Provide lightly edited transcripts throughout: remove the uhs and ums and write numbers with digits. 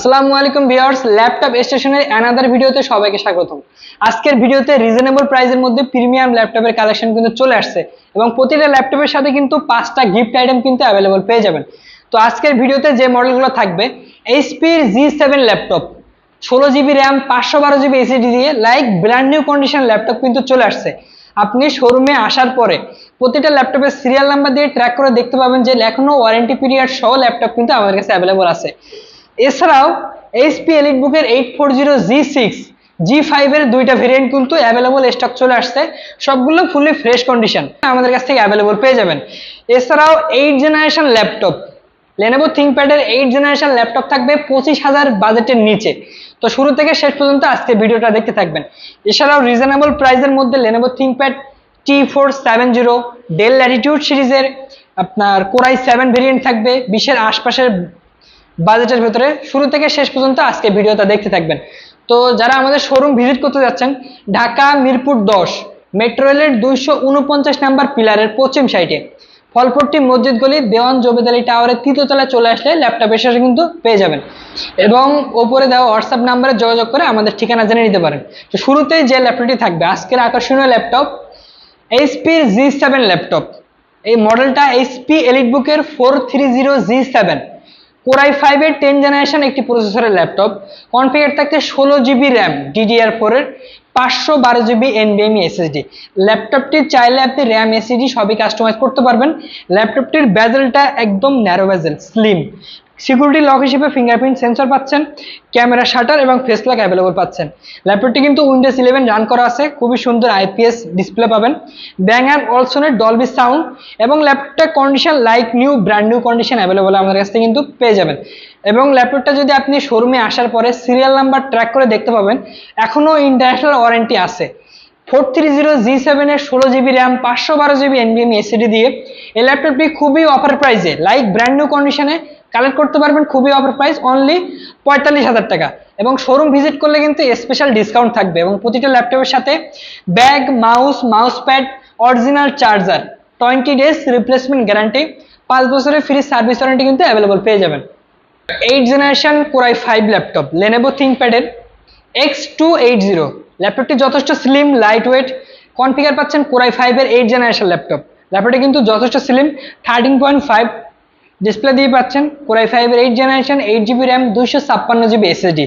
আসসালামু আলাইকুম viewers, laptop স্টেশনের অ্যানাদার ভিডিওতে সবাইকে স্বাগতম। আজকের ভিডিওতে রিজনেবল প্রাইসের মধ্যে প্রিমিয়াম ল্যাপটপের কালেকশন কিন্তু চলে আসছে এবং প্রতিটা ল্যাপটপের সাথে কিন্তু 5টা গিফট আইটেম কিন্তু অ্যাভেলেবল পেয়ে যাবেন। তো আজকের ভিডিওতে যে মডেলগুলো থাকবে, এইচপির G7 laptop 16GB RAM 512GB SSD দিয়ে like brand new condition laptop কিন্তু চলে আসছে। আপনি শোরুমে আসার পরে প্রতিটা ল্যাপটপের সিরিয়াল নাম্বার দিয়ে ট্র্যাক করে দেখতে পাবেন যে এখনো ওয়ারেন্টি পিরিয়ড সহ ল্যাপটপ কিন্তু আমাদের কাছে অ্যাভেলেবল আছে। এছাড়াও এইচপি এলিটবুকের 840G6 G5 এর দুইটা ভেরিয়েন্ট কিন্তু অ্যাভেলেবল স্টক চলে আসছে, সবগুলো ফুললি ফ্রেশ কন্ডিশন আমাদের কাছ থেকে অ্যাভেলেবল পেয়ে যাবেন। এছাড়াও 8 জেনারেশন ল্যাপটপ Lenovo ThinkPad এর 8 জেনারেশন ল্যাপটপ থাকবে 25,000 বাজেটের নিচে। তো শুরু থেকে শেষ পর্যন্ত আজকে ভিডিওটা দেখতে থাকবেন। এছাড়াও রিজনেবল প্রাইসের মধ্যে Lenovo ThinkPad T470 del Latitude সিরিজের আপনার Core i7 ভেরিয়েন্ট থাকবে 20 এর আশপাশের বাজেটের ভিতরে। শুরু থেকে শেষ পর্যন্ত আজকে ভিডিওটা দেখতে থাকবেন। তো যারা আমাদের শোরুম ভিজিট করতে যাচ্ছেন, ঢাকা মিরপুর 10 মেট্রো রেলের 249 নাম্বার পিলারের পশ্চিম সাইডে ফলপট্টি মসজিদ গলি দেওয়ান জবেদ আলী টাওয়ারের তৃতীয় তলায় চলে আসলে ল্যাপটপের সাথে কিন্তু পেয়ে যাবেন এবং ওপরে দেওয়া হোয়াটসঅ্যাপ নাম্বারে যোগাযোগ করে আমাদের ঠিকানা জেনে নিতে পারেন। তো শুরুতেই যে ল্যাপটপটি থাকবে আজকের আকর্ষণীয় ল্যাপটপ, এইচপির G7 ল্যাপটপ। এই মডেলটা এইচপি এলিটবুকের 430G7 Core i5 এর 10 জেনারেশন একটি প্রসেসরের ল্যাপটপ, কনফিগার থাকতে 16GB র্যাম DDR4 এর 512GB NVMe SSD। ল্যাপটপটি চাইলে আপনি র্যাম এসএসডি সবই কাস্টমাইজ করতে পারবেন। ল্যাপটপটির বেজেলটা একদম ন্যারো বেজেল, স্লিম। সিকিউরিটি লক হিসেবে ফিঙ্গারপ্রিন্ট সেন্সর পাচ্ছেন, ক্যামেরা শাটার এবং ফেস লক অ্যাভেলেবল পাচ্ছেন। ল্যাপটপটি কিন্তু উইন্ডোজ 11 রান করা আছে, খুবই সুন্দর IPS ডিসপ্লে পাবেন, ব্যাং অ্যান্ড অলসনের ডলবি সাউন্ড এবং ল্যাপটপটা condition like new brand new condition available আমাদের কাছ থেকে কিন্তু পেয়ে যাবেন। এবং ল্যাপটপটা যদি আপনি শোরুমে আসার পরে সিরিয়াল নাম্বার ট্র্যাক করে দেখতে পাবেন এখনো ইন্টারন্যাশনাল ওয়ারেন্টি আছে। 430G7 এর 16GB RAM 512GB NVMe SSD দিয়ে এই ল্যাপটপটি খুবই অফার প্রাইসে লাইক ব্র্যান্ড নিউ কন্ডিশনে কালেক্ট করতে পারবেন। খুবই অফার প্রাইস, অনলি 45,000 টাকা। এবং শোরুম ভিজিট করলে কিন্তু স্পেশাল ডিসকাউন্ট থাকবে এবং প্রতিটা ল্যাপটপের সাথে bag, mouse pad, original charger, 20 days replacement guarantee, 5 বছরের ফ্রি সার্ভিস ওয়ারেন্টি কিন্তু অ্যাভেলেবল পেয়ে যাবেন। 8 generation Core i5 laptop Lenovo ThinkPad এর X280 ল্যাপটপটি যথেষ্ট স্লিম, লাইট ওয়েট, কনফিগার পাচ্ছেন Core i5 এর 8 জেনারেশন ল্যাপটপ। ল্যাপটপটি কিন্তু যথেষ্ট স্লিম, 13.5 ডিসপ্লে দিয়ে পাচ্ছেন। Core i5 এর 8 generation 8GB RAM 256GB SSD।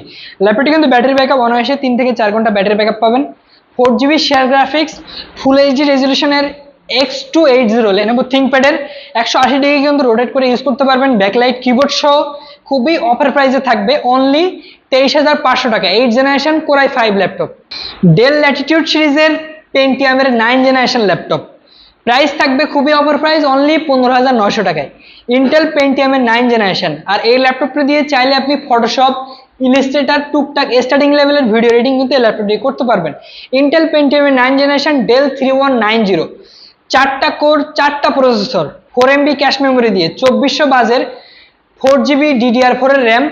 ল্যাপটপটি কিন্তু ব্যাটারি ব্যাকআপ অনায়াসে 3 থেকে 4 ঘন্টা ব্যাটারি ব্যাকআপ পাবেন। 4GB share graphics, full HD রেজলিউশনের X280 Lenovo ThinkPad এর 180 ডিগ্রি কিন্তু রোটেট করে ইউজ করতে পারবেন, ব্যাকলাইট কিবোর্ড সহ খুবই অফার প্রাইসে থাকবে, অনলি 23,500 টাকা। 8 generation Core i5 laptop Dell Latitude সিরিজের Pentium এর 9 জেনারেশন ল্যাপটপ, প্রাইস থাকবে খুবই অফার প্রাইস, অনলি 15,900 টাকায়। ইন্টেল Pentium এর 9 জেনারেশন। আর এই ল্যাপটপটি দিয়ে চাইলে আপনি ফটোশপ, ইলাস্ট্রেটর, টুকটাক স্টার্টিং লেভেলের ভিডিও এডিটিং কিন্তু এই ল্যাপটপ দিয়ে করতে পারবেন। ইন্টেল Pentium এর 9 জেনারেশন ডেল 3190 4টা কোর 4টা প্রসেসর 4MB ক্যাশ মেমোরি দিয়ে 2400 বাজের 4GB DDR4 এর র্যাম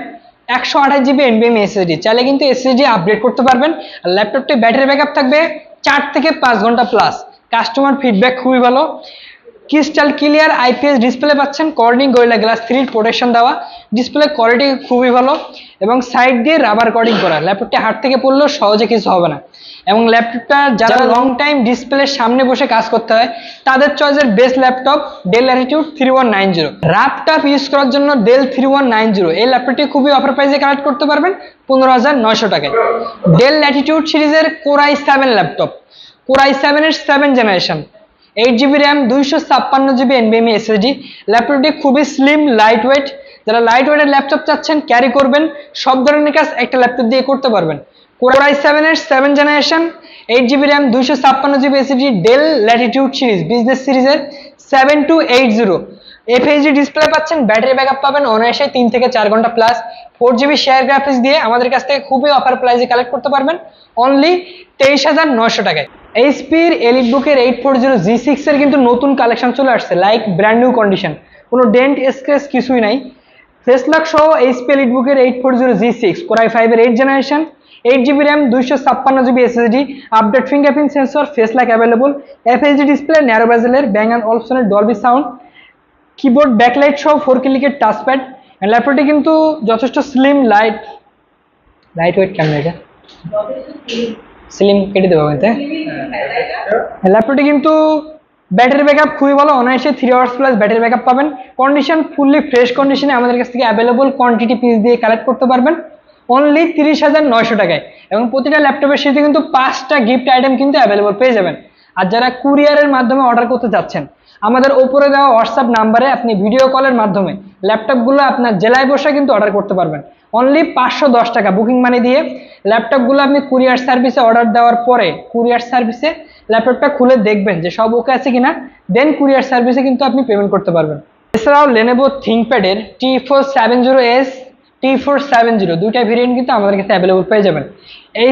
128GB NVMe SSD। চাইলে কিন্তু SSD আপগ্রেড করতে পারবেন। আর ল্যাপটপটি ব্যাটারি ব্যাকআপ থাকবে 4 থেকে 5 ঘন্টা প্লাস। কাস্টমার ফিডব্যাক খুবই ভালো, ক্রিস্টাল ক্লিয়ার IPS ডিসপ্লে পাচ্ছেন, কর্নিং গরিলা গ্লাস 3 প্রোটেকশন দেওয়া, ডিসপ্লে কোয়ালিটি খুবই ভালো এবং সাইড দিয়ে রাবার কোটিং করা। ল্যাপটপটি হাত থেকে পড়লেও সহজে কিছু হবে না। এবং ল্যাপটপটা যারা লং টাইম ডিসপ্লের সামনে বসে কাজ করতে হয় তাদের চয়েসের best laptop Dell Latitude 3190। Laptop use করার জন্য ডেল 3190 এই ল্যাপটপটি খুবই অফার প্রাইসে কালেক্ট করতে পারবেন 15,900 টাকায়। ডেল ল্যাটিটিউড সিরিজের Core i7 laptop Core i7 এর 7 generation 8GB RAM 256GB NVMe SSD। ল্যাপটপটি খুবই স্লিম, লাইট ওয়েট। যারা লাইট ওয়েটের ল্যাপটপ চাচ্ছেন, ক্যারি করবেন, সব ধরনের কাজ একটা ল্যাপটপ দিয়ে করতে পারবেন। Core i7 এর 7 generation 8GB RAM 256GB SSD del Latitude series business সিরিজের 7280 FHD ডিসপ্লে পাচ্ছেন, ব্যাটারি ব্যাকআপ পাবেন অনায়াসে 3 থেকে 4 ঘন্টা প্লাস। 4GB শেয়ার গ্রাফিক্স দিয়ে আমাদের কাছ থেকে খুবই অফার প্রাইসে কালেক্ট করতে পারবেন, অনলি 23,900 টাকায়। এইচপির এলিটবুকের 840G6 এর কিন্তু নতুন কালেকশন চলে আসছে, লাইক ব্র্যান্ড নিউ কন্ডিশন, কোনো ডেন্ট স্ক্র্যাচ কিছুই নাই। ফেস লক সহ এইচপি এলিটবুকের 840G6 Core i5 এর 8 generation 8GB RAM 256GB SSD, update fingerprint sensor, face lock available, FHD display, narrow বেজেলের, ব্যাং অ্যান্ড অলসনের ডলবি সাউন্ড, কিবোর্ড ব্যাকলাইট সহ 4 ক্লিকের টাচপ্যাড। ল্যাপটপটি কিন্তু যথেষ্ট স্লিম, লাইট লাইট ওয়েট কেমন এটা স্লিম কেটে দেবো কিন্তু ল্যাপটপটি কিন্তু ব্যাটারি ব্যাকআপ খুবই ভালো, অনায়াসে 3 আওয়ার্স প্লাস ব্যাটারি ব্যাকআপ পাবেন। কন্ডিশন ফুললি ফ্রেশ কন্ডিশনে আমাদের কাছ থেকে অ্যাভেলেবল কোয়ান্টিটি পিস দিয়ে কালেক্ট করতে পারবেন অনলি 30,900 টাকায়। এবং প্রতিটা ল্যাপটপের সাথে কিন্তু 5টা গিফট আইটেম কিন্তু অ্যাভেলেবল পেয়ে যাবেন। আর যারা কুরিয়ারের মাধ্যমে অর্ডার করতে চাচ্ছেন, আমাদের উপরে দেওয়া হোয়াটসঅ্যাপ নাম্বারে আপনি ভিডিও কলের মাধ্যমে ল্যাপটপগুলো আপনার জেলায় বসে কিন্তু অর্ডার করতে পারবেন অনলি 510 টাকা বুকিং মানি দিয়ে। ল্যাপটপগুলো আপনি কুরিয়ার সার্ভিসে অর্ডার দেওয়ার পরে কুরিয়ার সার্ভিসে ল্যাপটপটা খুলে দেখবেন যে সব ওকে আছে কিনা, দেন কুরিয়ার সার্ভিসে কিন্তু আপনি পেমেন্ট করতে পারবেন। এছাড়াও লেনোভো থিংকপ্যাডের T470S T470 দুইটা ভেরিয়েন্ট কিন্তু আমাদের কাছে অ্যাভেলেবল পেয়ে যাবেন। এই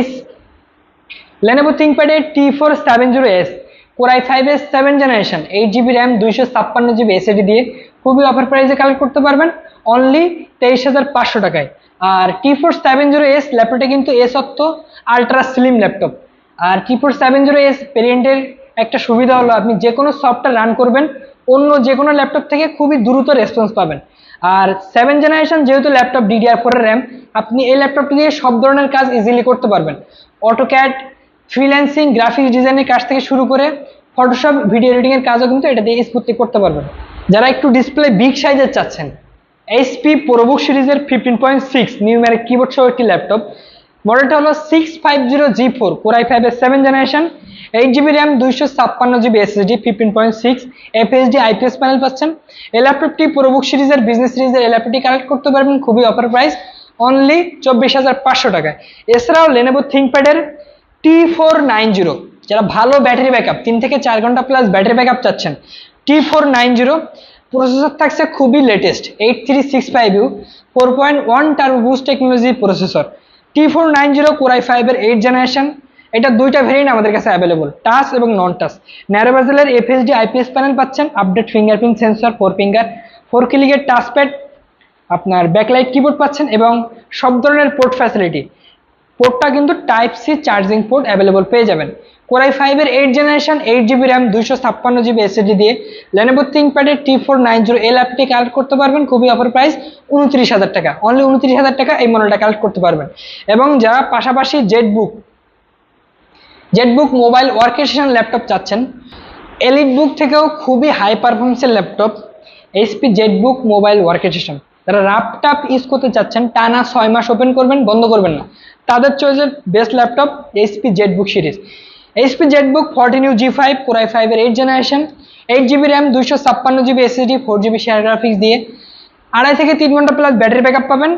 লেনোভো থিংকপ্যাডের T470S Core i5 7 generation 8GB RAM 256GB SSD দিয়ে খুবই অফার প্রাইসে কালেক্ট করতে পারবেন অনলি 23,500 টাকায়। আর T470S ল্যাপটপটা কিন্তু এসত্ব আলট্রা স্লিম ল্যাপটপ। আর T470S ভেরিয়েন্টের একটা সুবিধা হলো আপনি যে কোনো সফটওয়্যার রান করবেন অন্য যে কোনো ল্যাপটপ থেকে খুবই দ্রুত রেসপন্স পাবেন। আর 7 জেনারেশন যেহেতু ল্যাপটপ DDR4 এর র্যাম, আপনি এই ল্যাপটপটি দিয়ে সব ধরনের কাজ ইজিলি করতে পারবেন। অটোক্যাড, ফ্রিল্যান্সিং, গ্রাফিক্স ডিজাইনের কাজ থেকে শুরু করে ফটোশপ, ভিডিও এডিটিং এর কাজও কিন্তু এটা দিয়ে স্মুথলি করতে পারবেন। যারা একটু ডিসপ্লে বিগ সাইজের চাচ্ছেন, HP ProBook সিরিজের 15.6 নিউমেরিক কিবোর্ড সহ একটি ল্যাপটপ। মডেলটা হলো 650G4 Core i5 7 generation 8GB RAM 256GB SSD 15.6 FHD IPS panel পাচ্ছেন। এই ল্যাপটপটি ProBook সিরিজের বিজনেস সিরিজের এই ল্যাপটপটি কালেক্ট করতে পারবেন খুবই অফার প্রাইস অনলি 24,500 টাকায়। এছাড়াও লেনোভো থিংকপ্যাডের T490 যারা ভালো ব্যাটারি ব্যাকআপ 3 থেকে 4 ঘন্টা প্লাস ব্যাটারি ব্যাকআপ চাচ্ছেন, T490 প্রসেসর থাকছে খুবই latest 8365U 4.1 turbo boost technology processor. T490 Core i5 এর 8 জেনারেশন, এটা দুইটা ভেরিয়েন্ট আমাদের কাছে অ্যাভেলেবল, টাচ এবং নন টাচ। ন্যারো বেজেলের FHD IPS প্যানেল পাচ্ছেন, আপডেট ফিঙ্গারপ্রিন্ট সেন্সর, 4 ফিঙ্গার 4 ক্লিকের টাচপ্যাড, আপনার ব্যাকলাইট কিবোর্ড পাচ্ছেন এবং সব ধরনের পোর্ট ফ্যাসিলিটি। পোর্টটা কিন্তু type C charging port available পেয়ে যাবেন। Core i5 এর 8 generation 8GB RAM 256GB SSD দিয়ে লেনোভো থিংকপ্যাডের T490 এই ল্যাপটপটি কালেক্ট করতে পারবেন খুবই অফার প্রাইস 29,000 টাকা, অনলি 29,000 টাকা এই মডেলটা কালেক্ট করতে পারবেন। এবং যারা পাশাপাশি জেটবুক মোবাইল ওয়ার্কস্টেশন ল্যাপটপ চাচ্ছেন, এলিটবুক থেকেও খুবই হাই পারফরমেন্সের laptop HP Jetbook mobile workstation. যারা ল্যাপটপ ইউজ করতে চাচ্ছেন, টানা 6 মাস ওপেন করবেন বন্ধ করবেন না, তাদের চয়েসের best laptop HP ZBook series. HP ZBook 14U G5 Core i5 এর 8 generation 8GB RAM 256GB SSD 4GB share graphics দিয়ে 2.5 থেকে 3 ঘন্টা প্লাস ব্যাটারি ব্যাকআপ পাবেন।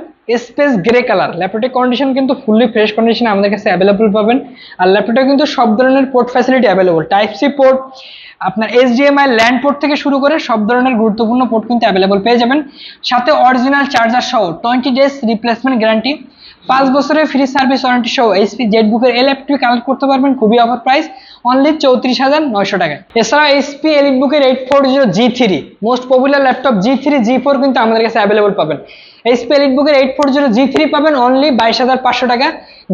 স্পেস গ্রে কালার ল্যাপটপের কন্ডিশন কিন্তু ফুললি ফ্রেশ কন্ডিশনে আমাদের কাছে অ্যাভেলেবল পাবেন। আর ল্যাপটপে কিন্তু সব ধরনের port facility available, type C port, আপনার HDMI ল্যান্ড পোর্ট থেকে শুরু করে সব ধরনের গুরুত্বপূর্ণ পোর্ট কিন্তু অ্যাভেলেবল পেয়ে যাবেন। সাথে অরিজিনাল চার্জার সহ 20 ডেজ রিপ্লেসমেন্ট গ্যারান্টি, 5 বছরের ফ্রি সার্ভিস ওয়ারেন্টি সহ HP জেটবুকের এই ল্যাপটপটি কালেক্ট করতে পারবেন খুবই অফার প্রাইস অনলি 34,900 টাকায়। এছাড়া HP এলিটবুকের 840G3 most popular laptop G3 G4 কিন্তু আমাদের কাছে অ্যাভেলেবল পাবেন। HP এলিটবুকের 840G3 পাবেন অনলি 22,500 টাকা,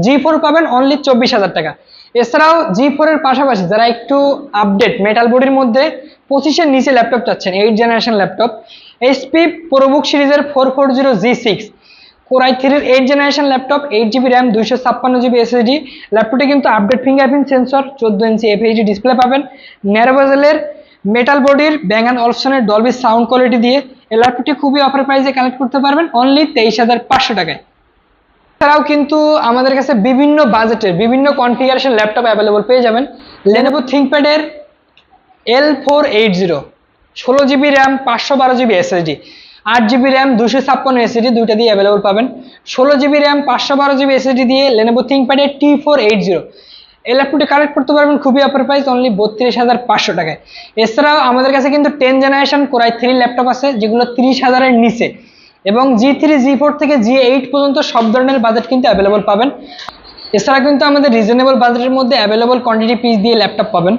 G4 পাবেন অনলি 24,000 টাকা। এছাড়াও G4 এর পাশাপাশি যারা একটু আপডেট মেটাল বডির মধ্যে 25 এর নিচে ল্যাপটপ চাচ্ছেন, 8 জেনারেশন ল্যাপটপ HP ProBook সিরিজের 440G6 Core i3 এর 8 generation laptop 8GB RAM 256GB SSD ল্যাপটপে কিন্তু আপডেট ফিঙ্গারপ্রিন্ট সেন্সর, 14 ইঞ্চি FHD ডিসপ্লে পাবেন, ন্যারো বেজেলের মেটাল বডির ব্যাং অ্যান্ড অলসনের ডলবি সাউন্ড কোয়ালিটি দিয়ে এই ল্যাপটপটি খুবই অফার প্রাইসে কালেক্ট করতে পারবেন অনলি 23,500 টাকায়। এছাড়াও কিন্তু আমাদের কাছে বিভিন্ন বাজেটের বিভিন্ন কনফিগারেশন ল্যাপটপ অ্যাভেলেবল পেয়ে যাবেন। লেনোভো থিংকপ্যাডের L480 16GB RAM 512GB SSD 8GB RAM 256 SSD দুইটা দিয়ে অ্যাভেলেবল পাবেন। 16GB RAM 512GB SSD দিয়ে লেনোভো থিংকপ্যাডের T480 এই ল্যাপটপটি কালেক্ট করতে পারবেন খুবই অফার প্রাইস অনলি 32,500 টাকায়। এছাড়াও আমাদের কাছে কিন্তু 10 জেনারেশন Core i3 ল্যাপটপ আছে যেগুলো 30,000 এর নিচে, এবং G3 G4 থেকে G8 পর্যন্ত সব ধরনের বাজেট কিন্তু অ্যাভেলেবল পাবেন। এছাড়া কিন্তু আমাদের রিজনেবল বাজেটের মধ্যে অ্যাভেলেবল কোয়ান্টিটি পিস দিয়ে ল্যাপটপ পাবেন,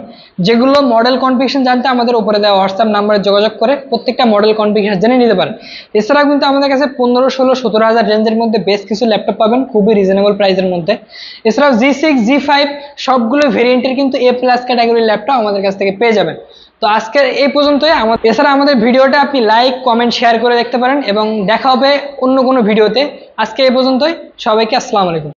যেগুলো মডেল কনফিগারেশন জানতে আমাদের উপরে দেওয়া হোয়াটসঅ্যাপ নাম্বারে যোগাযোগ করে প্রত্যেকটা মডেল কনফিগারেশন জেনে নিতে পারেন। এছাড়াও কিন্তু আমাদের কাছে 15, 16, 17,000 রেঞ্জের মধ্যে বেশ কিছু ল্যাপটপ পাবেন খুবই রিজনেবল প্রাইসের মধ্যে। এছাড়াও G6 G5 সবগুলো ভেরিয়েন্টের কিন্তু A+ ক্যাটাগরির ল্যাপটপ আমাদের কাছ থেকে পেয়ে যাবেন। তো আজকের এই পর্যন্তই। এছাড়া আমাদের ভিডিওটা আপনি লাইক, কমেন্ট, শেয়ার করে দেখতে পারেন এবং দেখা হবে অন্য কোনো ভিডিওতে। আজকে এই পর্যন্তই, সবাইকে আসসালামু আলাইকুম।